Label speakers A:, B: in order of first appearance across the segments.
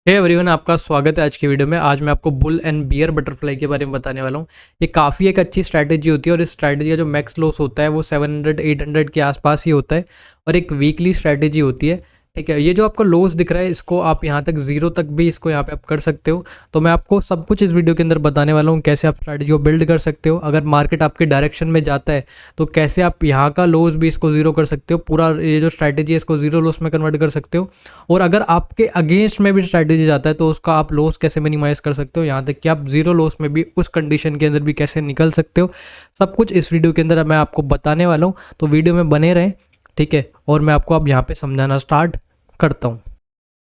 A: Hey everyone, आपका स्वागत है आज की वीडियो में। आज मैं आपको बुल एंड बियर बटरफ्लाई के बारे में बताने वाला हूँ। ये काफ़ी एक अच्छी स्ट्रैटेजी होती है और इस स्ट्रैटेजी का जो मैक्स लॉस होता है वो 700-800 के आसपास ही होता है और एक वीकली स्ट्रैटेजी होती है। ठीक है, ये जो आपको लॉस दिख रहा है इसको आप यहाँ तक ज़ीरो तक भी इसको यहाँ पे आप कर सकते हो। तो मैं आपको सब कुछ इस वीडियो के अंदर बताने वाला हूँ, कैसे आप स्ट्रैटेजी को बिल्ड कर सकते हो। अगर मार्केट आपके डायरेक्शन में जाता है तो कैसे आप यहाँ का लॉस भी इसको ज़ीरो कर सकते हो, पूरा ये जो स्ट्रैटेजी है इसको ज़ीरो लॉस में कन्वर्ट कर सकते हो। और अगर आपके अगेंस्ट में भी स्ट्रैटेजी जाता है तो उसका आप लॉस कैसे मिनिमाइज कर सकते हो, यहाँ तक कि आप जीरो लॉस में भी उस कंडीशन के अंदर भी कैसे निकल सकते हो, सब कुछ इस वीडियो के अंदर मैं आपको बताने वाला हूँ। तो वीडियो में बने रहें, ठीक है। और मैं आपको अब यहाँ पे समझाना स्टार्ट करता हूँ।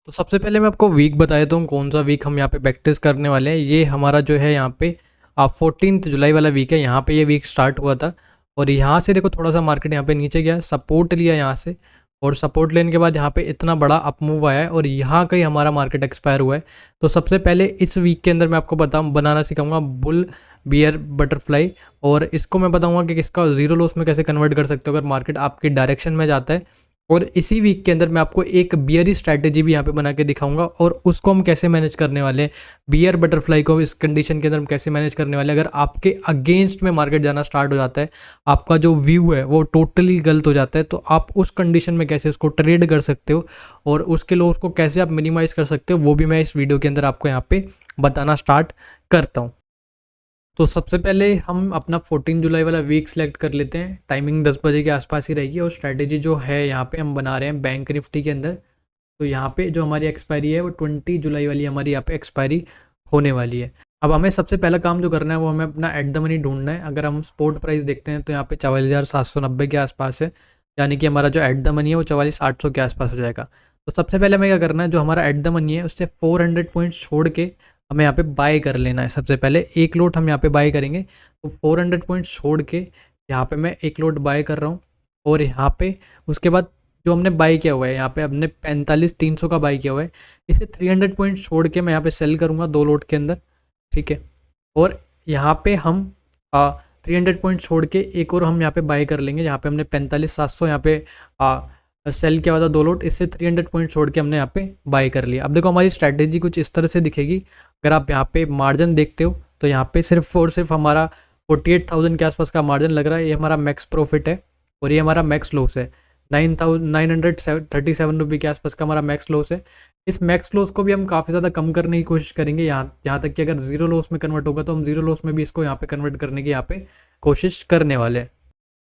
A: तो सबसे पहले मैं आपको वीक बता देता हूँ, कौन सा वीक हम यहाँ पे प्रैक्टिस करने वाले हैं। ये हमारा जो है यहाँ पे 14 जुलाई वाला वीक है। यहाँ पे ये वीक स्टार्ट हुआ था और यहाँ से देखो थोड़ा सा मार्केट यहाँ पे नीचे गया, सपोर्ट लिया यहाँ से, और सपोर्ट लेने के बाद यहाँ पे इतना बड़ा अप मूव आया है और यहाँ कहीं हमारा मार्केट एक्सपायर हुआ है। तो सबसे पहले इस वीक के अंदर मैं आपको बनाना सिखाऊंगा बुल बियर बटरफ्लाई, और इसको मैं बताऊंगा कि किसका जीरो लॉस में कैसे कन्वर्ट कर सकते हो अगर मार्केट आपकी डायरेक्शन में जाता है। और इसी वीक के अंदर मैं आपको एक बियरी स्ट्रैटेजी भी यहाँ पे बना के दिखाऊंगा और उसको हम कैसे मैनेज करने वाले हैं। बियर बटरफ्लाई को इस कंडीशन के अंदर हम कैसे मैनेज करने वाले हैं अगर आपके अगेंस्ट में मार्केट जाना स्टार्ट हो जाता है, आपका जो व्यू है वो टोटली गलत हो जाता है, तो आप उस कंडीशन में कैसे उसको ट्रेड कर सकते हो और उसके लॉस को कैसे आप मिनिमाइज़ कर सकते हो, वो भी मैं इस वीडियो के अंदर आपको यहाँ पे बताना स्टार्ट करता हूँ। तो सबसे पहले हम अपना 14 जुलाई वाला वीक सेलेक्ट कर लेते हैं। टाइमिंग 10 बजे के आसपास ही रहेगी और स्ट्रैटेजी जो है यहाँ पे हम बना रहे हैं बैंक निफ्टी के अंदर। तो यहाँ पे जो हमारी एक्सपायरी है वो 20 जुलाई वाली हमारी यहाँ पे एक्सपायरी होने वाली है। अब हमें सबसे पहला काम जो करना है वो हमें अपना एट द मनी ढूंढना है। अगर हम स्पॉट प्राइस देखते हैं तो यहाँ पे 44,790 के आसपास है, यानी कि हमारा जो एट द मनी है वो 44,800 के आसपास हो जाएगा। तो सबसे पहले हमें क्या करना है, जो हमारा एट द मनी है उससे 400 पॉइंट्स छोड़ के हमें यहाँ पे बाय कर लेना है। सबसे पहले एक लोट हम यहाँ पे बाय करेंगे, तो 400 पॉइंट छोड़ के यहाँ पे मैं एक लोट बाय कर रहा हूँ। और यहाँ पे उसके बाद जो हमने बाय किया हुआ है यहाँ पे हमने 45,300 का बाय किया हुआ है, इसे 300 पॉइंट छोड़ के मैं यहाँ पे सेल करूँगा दो लोट के अंदर, ठीक है। और यहाँ पे हम 300 पॉइंट छोड़ के एक और हम यहाँ पे बाय कर लेंगे। यहाँ पे हमने 45,700 यहाँ पे सेल किया हुआ था दो लोट, इससे 300 पॉइंट छोड़ के हमने यहाँ पे बाय कर लिया। अब देखो हमारी स्ट्रैटेजी कुछ इस तरह से दिखेगी। अगर आप यहाँ पे मार्जिन देखते हो तो यहाँ पे सिर्फ और सिर्फ हमारा 48,000 के आसपास का मार्जिन लग रहा है। ये हमारा मैक्स प्रॉफिट है और ये हमारा मैक्स लॉस है। 9,937 रुपये के आसपास का हमारा मैक्स लॉस है। इस मैक्स लॉस को भी हम काफ़ी ज़्यादा कम करने की कोशिश करेंगे, यहाँ तक कि अगर जीरो लॉस में कन्वर्ट होगा तो हम जीरो लॉस में भी इसको यहाँ पे कन्वर्ट करने की यहाँ पे कोशिश करने वाले हैं।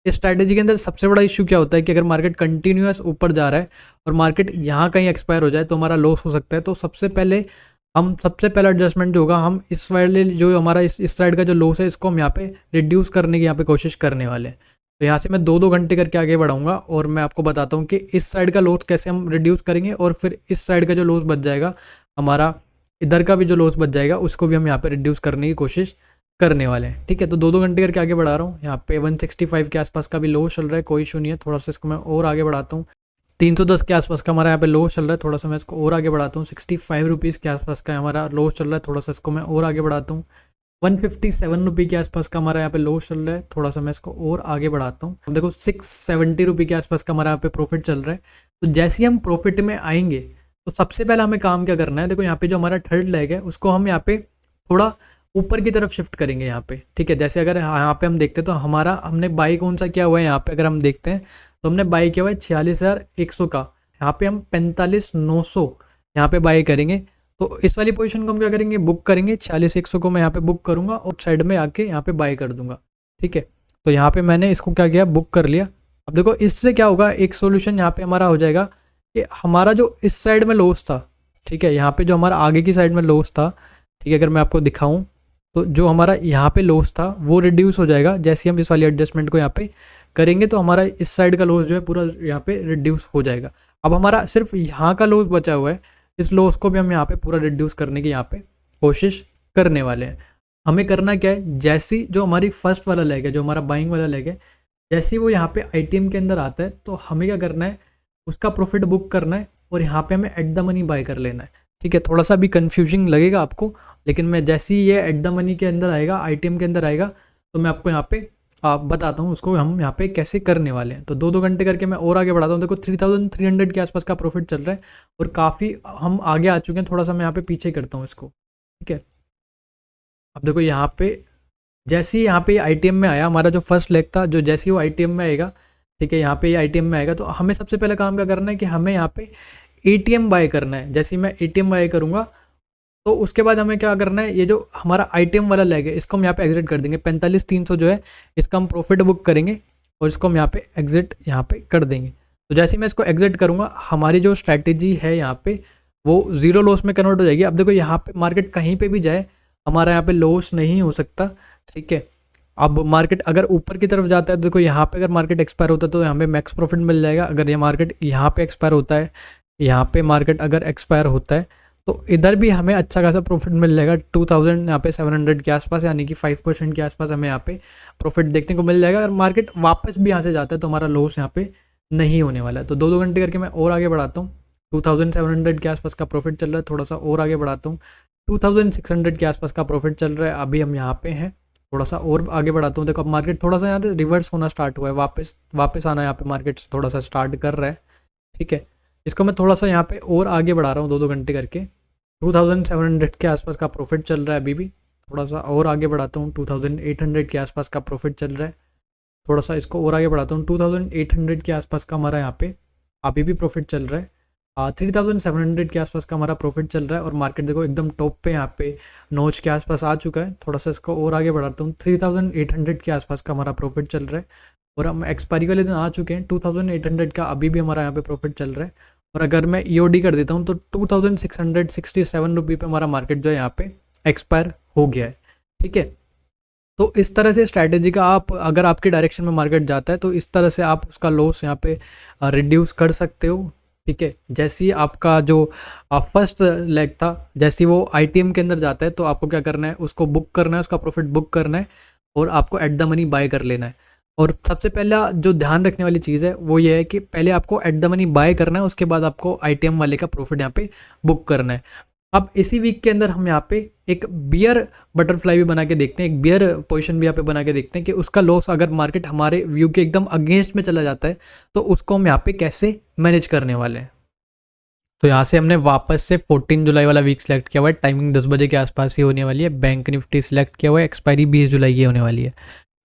A: इस स्ट्रैटेजी के अंदर सबसे बड़ा इशू क्या होता है कि अगर मार्केट कंटिन्यूअस ऊपर जा रहा है और मार्केट यहाँ कहीं एक्सपायर हो जाए तो हमारा लॉस हो सकता है। तो सबसे पहला एडजस्टमेंट जो होगा, हम इस वाले जो हमारा इस साइड का जो लॉस है इसको हम यहाँ पे रिड्यूस करने की यहाँ पे कोशिश करने वाले हैं। तो यहाँ से मैं 2-2 घंटे करके आगे बढ़ाऊंगा और मैं आपको बताता हूँ कि इस साइड का लॉस कैसे हम रिड्यूस करेंगे और फिर इस साइड का जो लॉस बच जाएगा, हमारा इधर का भी जो लॉस बच जाएगा उसको भी हम यहाँ पे रिड्यूस करने की कोशिश करने वाले हैं, ठीक है। तो 2-2 घंटे करके आगे बढ़ा रहा हूँ। यहाँ पे 165 के आसपास का भी लॉस चल रहा है, कोई इशू नहीं है। थोड़ा सा इसको मैं और आगे बढ़ाता हूँ। 310 के आसपास का हमारा यहाँ पे लॉस चल रहा है, थोड़ा सा मैं इसको और आगे बढ़ाता हूँ। 65 रुपीज़ के आसपास का हमारा लॉस चल रहा है, थोड़ा सा इसको मैं और आगे बढ़ाता हूँ। 157 रुपये के आसपास का हमारा यहाँ पे लॉस चल रहा है, थोड़ा सा मैं इसको और आगे बढ़ाता हूँ। अब देखो 670 रुपये के आसपास का हमारा यहाँ पे प्रॉफिट चल रहा है। तो जैसे ही हम प्रॉफिट में आएंगे तो सबसे पहले हमें काम क्या करना है, देखो यहाँ पे जो हमारा थर्ड लेग है उसको हम यहाँ पे थोड़ा ऊपर की तरफ शिफ्ट करेंगे यहाँ पे, ठीक है। जैसे अगर यहाँ पे हम देखते हैं तो हमने बाई कौन सा किया हुआ है, यहाँ पे अगर हम देखते हैं तो हमने बाई किया हुआ है 46,100 का। यहाँ पे हम 45,900 यहाँ पे बाई करेंगे। तो इस वाली पोजीशन को हम क्या करेंगे, बुक करेंगे। 46,100 को मैं यहाँ पे बुक करूँगा और साइड में आके यहाँ पे बाई कर दूंगा, ठीक है। तो यहाँ पे मैंने इसको क्या किया, बुक कर लिया। अब देखो इससे क्या होगा, एक सोल्यूशन यहाँ पे हमारा हो जाएगा कि हमारा जो इस साइड में लॉस था, ठीक है, यहाँ पे जो हमारा आगे की साइड में लॉस था, ठीक है, अगर मैं आपको दिखाऊँ तो जो हमारा यहाँ पे लॉस था वो रिड्यूस हो जाएगा। जैसे हम इस वाली एडजस्टमेंट को यहाँ पे करेंगे तो हमारा इस साइड का लॉस जो है पूरा यहाँ पे रिड्यूस हो जाएगा। अब हमारा सिर्फ यहाँ का लॉस बचा हुआ है, इस लॉस को भी हम यहाँ पे पूरा रिड्यूस करने की यहाँ पे कोशिश करने वाले हैं। हमें करना क्या है, जैसी जो हमारी फर्स्ट वाला लेग है, जो हमारा बाइंग वाला लेग है, जैसे ही वो यहाँ पे आईटीएम के अंदर आता है तो हमें क्या करना है, उसका प्रॉफिट बुक करना है और यहाँ पे हमें एट द मनी बाय कर लेना है, ठीक है। थोड़ा सा भी कन्फ्यूजिंग लगेगा आपको, लेकिन मैं जैसे ही ये एट द मनी के अंदर आएगा, आईटीएम के अंदर आएगा, तो मैं आपको यहाँ पे बताता हूँ उसको हम यहाँ पे कैसे करने वाले हैं। तो 2-2 घंटे करके मैं और आगे बढ़ाता हूँ। देखो 3300 के आसपास का प्रॉफिट चल रहा है और काफ़ी हम आगे आ चुके हैं। थोड़ा सा मैं यहाँ पे पीछे करता हूँ इसको, ठीक है। अब देखो यहाँ पे जैसे ही यहाँ पे आईटीएम में आया हमारा जो फर्स्ट लेग था, जो जैसे ही वो आईटीएम में आएगा, ठीक है, यहाँ पे आईटीएम में आएगा, तो हमें सबसे पहले काम क्या करना है कि हमें यहाँ पे एटीएम बाय करना है। जैसे ही मैं एटीएम बाय करूँगा तो उसके बाद हमें क्या करना है, ये जो हमारा आईटीएम वाला लेग है इसको हम यहाँ पे एग्जिट कर देंगे। 45,300 जो है इसका हम प्रॉफिट बुक करेंगे और इसको हम यहाँ पे एग्जिट यहाँ पे कर देंगे। तो जैसे ही मैं इसको एग्जिट करूँगा हमारी जो स्ट्रैटेजी है यहाँ पे वो जीरो लॉस में कन्वर्ट हो जाएगी। अब देखो यहाँ पे मार्केट कहीं पे भी जाए हमारा यहाँ पे लॉस नहीं हो सकता, ठीक है। अब मार्केट अगर ऊपर की तरफ जाता है तो देखो यहाँ पे अगर मार्केट एक्सपायर होता है तो यहाँ पे मैक्स प्रॉफिट मिल जाएगा। अगर ये मार्केट यहाँ पे एक्सपायर होता है, यहाँ पे मार्केट अगर एक्सपायर होता है तो इधर भी हमें अच्छा खासा प्रॉफिट मिल जाएगा 2000 यहाँ पे 700 के आसपास, यानी कि 5% के आसपास हमें यहाँ पे प्रॉफिट देखने को मिल जाएगा। अगर मार्केट वापस भी यहाँ से जाता है तो हमारा लॉस यहाँ पे नहीं होने वाला है। तो 2-2 घंटे करके मैं और आगे बढ़ाता हूँ। 2700 के आसपास का प्रॉफिट चल रहा है, थोड़ा सा और आगे बढ़ाता हूँ। 2600 के आसपास का प्रॉफिट चल रहा है, अभी हम यहाँ पे हैं। थोड़ा सा और आगे बढ़ाता हूँ। देखो अब मार्केट थोड़ा सा यहाँ से रिवर्स होना स्टार्ट हुआ है, वापस आना यहाँ पे मार्केट थोड़ा सा स्टार्ट कर रहा है, ठीक है। इसको मैं थोड़ा सा यहाँ पे और आगे बढ़ा रहा हूँ 2-2 घंटे करके। 2700 के आसपास का प्रॉफिट चल रहा है अभी भी, थोड़ा सा और आगे बढ़ाता हूँ। 2800 के आसपास का प्रॉफिट चल रहा है, थोड़ा सा इसको और आगे बढ़ाता हूँ। 2800 के आसपास का हमारा यहाँ पे अभी भी प्रॉफिट चल रहा है। 3700 के आसपास का हमारा प्रॉफिट चल रहा है और मार्केट देखो एकदम टॉप पे यहाँ पे नोच के आसपास आ चुका है। थोड़ा सा इसको और आगे बढ़ाता हूँ। 3800 के आसपास का हमारा प्रॉफिट चल रहा है और हम एक्सपायरी वाले दिन आ चुके हैं। 2800 का अभी भी हमारा यहाँ पे प्रॉफिट चल रहा है और अगर मैं ईओडी कर देता हूँ तो 2667 रुपये पे हमारा मार्केट जो है यहाँ पे एक्सपायर हो गया है, ठीक है। तो इस तरह से स्ट्रैटेजी का आप अगर आपके डायरेक्शन में मार्केट जाता है तो इस तरह से आप उसका लॉस यहाँ पे रिड्यूस कर सकते हो, ठीक है। जैसे ही आपका जो फर्स्ट लेग था, जैसे ही वो आईटीएम के अंदर जाता है तो आपको क्या करना है, उसको बुक करना है, उसका प्रॉफिट बुक करना है और आपको एट द मनी बाय कर लेना है। और सबसे पहला जो ध्यान रखने वाली चीज़ है वो ये है कि पहले आपको एट द मनी बाय करना है, उसके बाद आपको आईटीएम वाले का प्रॉफिट यहाँ पे बुक करना है। अब इसी वीक के अंदर हम यहाँ पे एक बियर बटरफ्लाई भी बना के देखते हैं, एक बियर पोजीशन भी यहाँ पे बना के देखते हैं कि उसका लॉस अगर मार्केट हमारे व्यू के एकदम अगेंस्ट में चला जाता है तो उसको हम यहाँ पे कैसे मैनेज करने वाले हैं। तो यहाँ से हमने वापस से 14 जुलाई वाला वीक सेलेक्ट किया हुआ है, टाइमिंग 10 बजे के आसपास ही होने वाली है। बैंक निफ्टी सेलेक्ट किया हुआ है, एक्सपायरी 20 जुलाई की होने वाली है।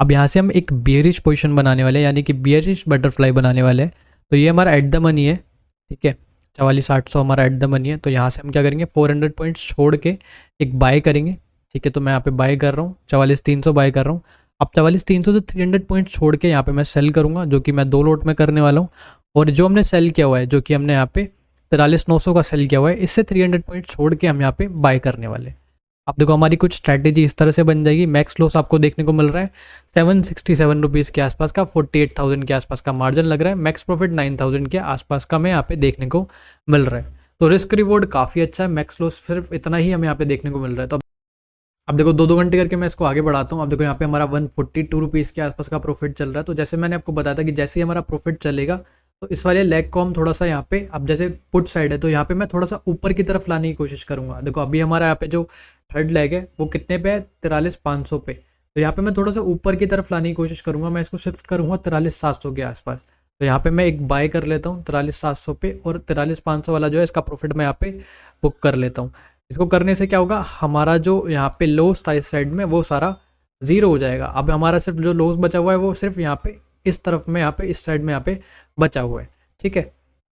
A: अब यहाँ से हम एक बियरिश पोजीशन बनाने वाले हैं, यानी कि बियरिश बटरफ्लाई बनाने वाले हैं। तो ये हमारा एट द मनी है, ठीक है। 44,800 हमारा एट द मनी है। तो यहाँ से हम क्या करेंगे, 400 पॉइंट्स छोड़ के एक बाय करेंगे, ठीक है। तो मैं यहाँ पे बाय कर रहा हूँ, 44,300 बाय कर रहा हूँ। अब 44,300 से 300 पॉइंट्स छोड़ के यहाँ पे मैं सेल करूँगा, जो कि मैं 2 लोट में करने वाला हूँ। और जो हमने सेल किया हुआ है, जो कि हमने यहाँ पे 43,900 का सेल किया हुआ है, इससे 300 पॉइंट छोड़ के हम यहाँ पे बाय करने वाले। अब देखो हमारी कुछ स्ट्रैटेजी इस तरह से बन जाएगी। मैक्स लॉस आपको देखने को मिल रहा है 767 रुपीज़ के आसपास का, 48,000 के आसपास का मार्जिन लग रहा है। मैक्स प्रॉफिट 9,000 के आसपास का हमें यहाँ पे देखने को मिल रहा है। तो रिस्क रिवॉर्ड काफ़ी अच्छा है। मैक्स लॉस सिर्फ इतना ही हमें यहाँ पे देखने को मिल रहा है। तो अब देखो 2-2 घंटे करके मैं इसको आगे बढ़ाता हूँ। अब देखो यहाँ पे हमारा 142 रुपीज़ के आसपास का प्रॉफिट चल रहा है। तो जैसे मैंने आपको बताया था कि जैसे ही हमारा प्रॉफिट चलेगा तो इस वाले लेग को हम थोड़ा सा यहाँ पे, अब जैसे पुट साइड है तो यहाँ पे मैं थोड़ा सा ऊपर की तरफ लाने की कोशिश करूँगा। देखो अभी हमारा यहाँ पे जो थर्ड लेग है वो कितने पे है, 43,500 पे। तो यहाँ पे मैं थोड़ा सा ऊपर की तरफ लाने की कोशिश करूँगा। मैं इसको शिफ्ट करूँगा 43,700 के आसपास। तो यहाँ पे मैं एक बाय कर लेता हूँ 43,700 पे और 43,500 वाला जो है इसका प्रॉफिट मैं यहाँ पे बुक कर लेता हूँ। इसको करने से क्या होगा, हमारा जो यहाँ पे लॉस था इस साइड में वो सारा ज़ीरो हो जाएगा। अब हमारा सिर्फ जो लॉस बचा हुआ है वो सिर्फ यहाँ पे इस तरफ में, यहाँ पे इस साइड में यहाँ पे बचा हुआ है, ठीक है।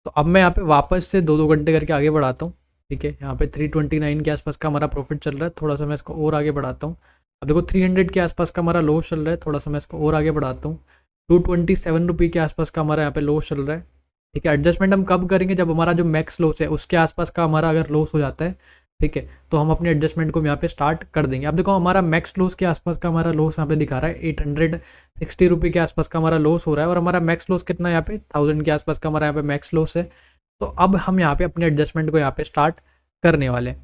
A: तो अब मैं यहाँ पे वापस से 2-2 घंटे करके आगे बढ़ाता हूँ, ठीक है। यहाँ पे 329 के आसपास का हमारा प्रॉफिट चल रहा है। थोड़ा सा मैं इसको और आगे बढ़ाता हूँ। अब देखो 300 के आसपास का हमारा लॉस चल रहा है। थोड़ा सा मैं इसको और आगे बढ़ाता हूँ। 227 रुपये के आसपास का हमारा यहाँ पे लॉस चल रहा है, ठीक है। एडजस्टमेंट हम कब करेंगे, जब हमारा जो मैक्स लॉस है उसके आसपास का हमारा अगर लॉस हो जाता है, ठीक है, तो हम अपने एडजस्टमेंट को यहाँ पे स्टार्ट कर देंगे। अब देखो हमारा मैक्स लॉस के आसपास का हमारा लॉस यहाँ पे दिखा रहा है 860 रुपये के आसपास का हमारा लॉस हो रहा है और हमारा मैक्स लॉस कितना है यहाँ पे 1000 के आसपास का हमारा यहाँ पे मैक्स लॉस है। तो अब हम यहाँ पे अपने एडजस्टमेंट को यहाँ पे स्टार्ट करने वाले हैं।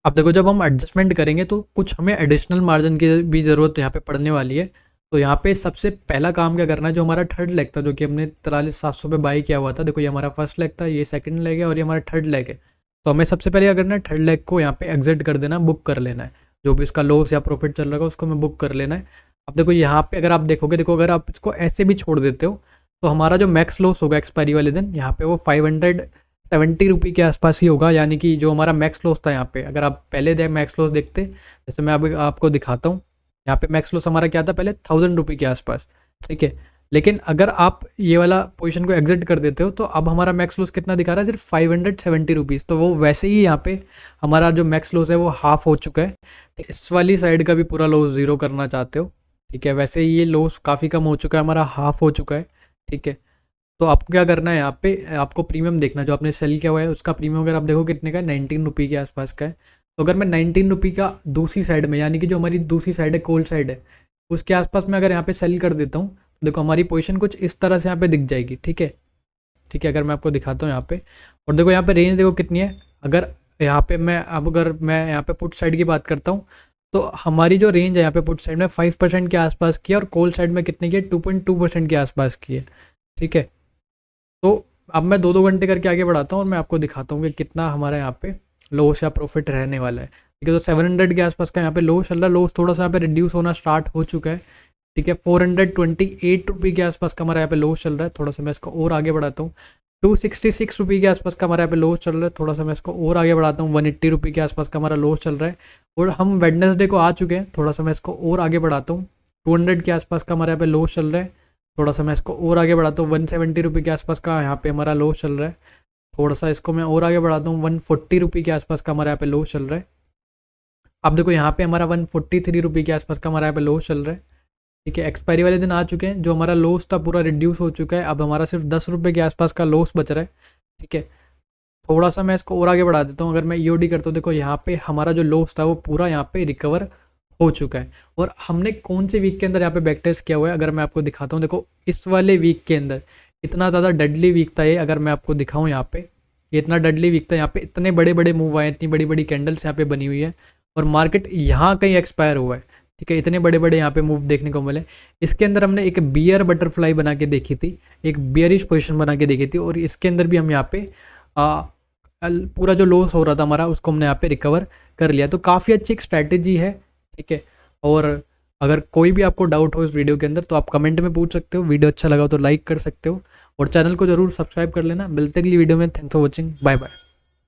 A: अब देखो जब हम एडजस्टमेंट करेंगे तो कुछ हमें एडिशनल मार्जिन की भी ज़रूरत यहाँ पे पड़ने वाली है। तो यहाँ पे सबसे पहला काम क्या करना है, जो हमारा थर्ड लेग था जो कि हमने 43,700 पे बाई किया हुआ था, देखो ये हमारा फर्स्ट लेग था, ये सेकंड लेग है और ये हमारा थर्ड लेग है। तो हमें सबसे पहले क्या करना है, थर्ड लेग को यहाँ पे एग्जिट कर देना, बुक कर लेना है। जो भी इसका लॉस या प्रॉफिट चल रहा है उसको हमें बुक कर लेना है। अब देखो यहाँ पे अगर आप देखोगे, देखो अगर आप इसको ऐसे भी छोड़ देते हो तो हमारा जो मैक्स लॉस होगा एक्सपायरी वाले दिन यहाँ पे वो 570 रुपये के आसपास ही होगा। यानी कि जो हमारा मैक्स लॉस था यहाँ पे, अगर आप पहले मैक्स लॉस देखते, जैसे मैं अभी आपको दिखाता हूँ, यहाँ पे मैक्स लॉस हमारा क्या था पहले 1000 रुपये के आसपास, ठीक है। लेकिन अगर आप ये वाला पोजीशन को एग्जिट कर देते हो तो अब हमारा मैक्स लॉस कितना दिखा रहा है, सिर्फ 570 रुपीज़। तो वो वैसे ही यहाँ पे हमारा जो मैक्स लॉस है वो हाफ हो चुका है। तो इस वाली साइड का भी पूरा लॉस ज़ीरो करना चाहते हो, ठीक है, वैसे ही ये लॉस काफ़ी कम हो चुका है, हमारा हाफ हो चुका है, ठीक है। तो आपको क्या करना है, यहाँ पे आपको प्रीमियम देखना, जो आपने सेल किया हुआ है उसका प्रीमियम अगर आप देखो कितने का है, 19 रुपये के आसपास का है। तो अगर मैं 19 रुपये का दूसरी साइड में, यानी कि जो हमारी दूसरी साइड है कोल्ड साइड है, उसके आसपास में अगर यहाँ पे सेल कर देता हूँ तो देखो हमारी पोजीशन कुछ इस तरह से यहाँ पे दिख जाएगी, ठीक है, ठीक है। अगर मैं आपको दिखाता हूँ यहाँ पे, और देखो यहाँ पे रेंज देखो कितनी है। अगर यहाँ पे अगर मैं यहाँ पे पुट साइड की बात करता हूँ तो हमारी जो रेंज है यहाँ पे पुट साइड में 5% के आसपास की है, और कॉल साइड में कितने की है, 2.2% के आसपास की है, ठीक है। तो अब मैं 2-2 घंटे करके आगे बढ़ाता हूँ और मैं आपको दिखाता हूँ कि कितना हमारा यहाँ पे लॉस या प्रॉफिट रहने वाला है, ठीक है। तो 700 के आसपास का यहाँ पे लॉस चल रहा है, लॉस थोड़ा सा यहाँ पे रिड्यूस होना स्टार्ट हो चुका है, ठीक है। 428 रुपये के आसपास का हमारा यहाँ पे लॉस चल रहा है। थोड़ा सा मैं इसको और आगे बढ़ाता हूँ, 266 रुपये के आसपास का हमारा यहाँ पे लॉस चल रहा है। थोड़ा सा मैं इसको और आगे बढ़ाता हूँ, 180 रुपये के आसपास का हमारा लॉस चल रहा है। और हम वेडनेसडे को आ चुके हैं, थोड़ा सा मैं इसको और आगे बढ़ाता हूँ, 200 के आसपास का हमारे यहाँ पे लॉस चल रहा है। थोड़ा सा मैं इसको और आगे बढ़ाता हूँ, 170 रुपये के आसपास का यहाँ पे हमारा लॉस चल रहा है। थोड़ा सा इसको मैं और आगे बढ़ाता हूँ, 140 रुपये के आसपास का हमारे यहाँ पे लॉस चल रहा है। अब देखो यहाँ पे हमारा 143 रुपये के आसपास का हमारा यहाँ पे लॉस चल रहा है, ठीक है। एक्सपायरी वाले दिन आ चुके हैं, जो हमारा लॉस था पूरा रिड्यूस हो चुका है, अब हमारा सिर्फ 10 रुपये के आसपास का लॉस बच रहा है, ठीक है। थोड़ा सा मैं इसको और आगे बढ़ा देता हूँ, अगर मैं ईओडी करता हूँ, देखो यहाँ पे हमारा जो लॉस था वो पूरा यहाँ पे रिकवर हो चुका है। और हमने कौन से वीक के अंदर यहाँ पे बैक टेस्ट किया हुआ है, अगर मैं आपको दिखाता हूँ, देखो इस वाले वीक के अंदर इतना ज़्यादा डेडली वीक था ये। अगर मैं आपको दिखाऊँ यहाँ पे, ये इतना डेडली वीक था, यहाँ पे इतने बड़े बड़े मूव आए, इतनी बड़ी बड़ी कैंडल्स यहाँ पे बनी हुई है, और मार्केट यहाँ कहीं एक्सपायर हुआ है, ठीक है। इतने बड़े बड़े यहाँ पे मूव देखने को मिले। इसके अंदर हमने एक बियर बटरफ्लाई बना के देखी थी, एक बियरिश पोजीशन बना के देखी थी, और इसके अंदर भी हम यहाँ पे पूरा जो लॉस हो रहा था हमारा उसको हमने यहाँ पे रिकवर कर लिया। तो काफ़ी अच्छी एक स्ट्रैटेजी है, ठीक है। और अगर कोई भी आपको डाउट हो इस वीडियो के अंदर तो आप कमेंट में पूछ सकते हो। वीडियो अच्छा लगा हो तो लाइक कर सकते हो, और चैनल को जरूर सब्सक्राइब कर लेना। मिलते अगली वीडियो में। Thanks for watching, bye bye.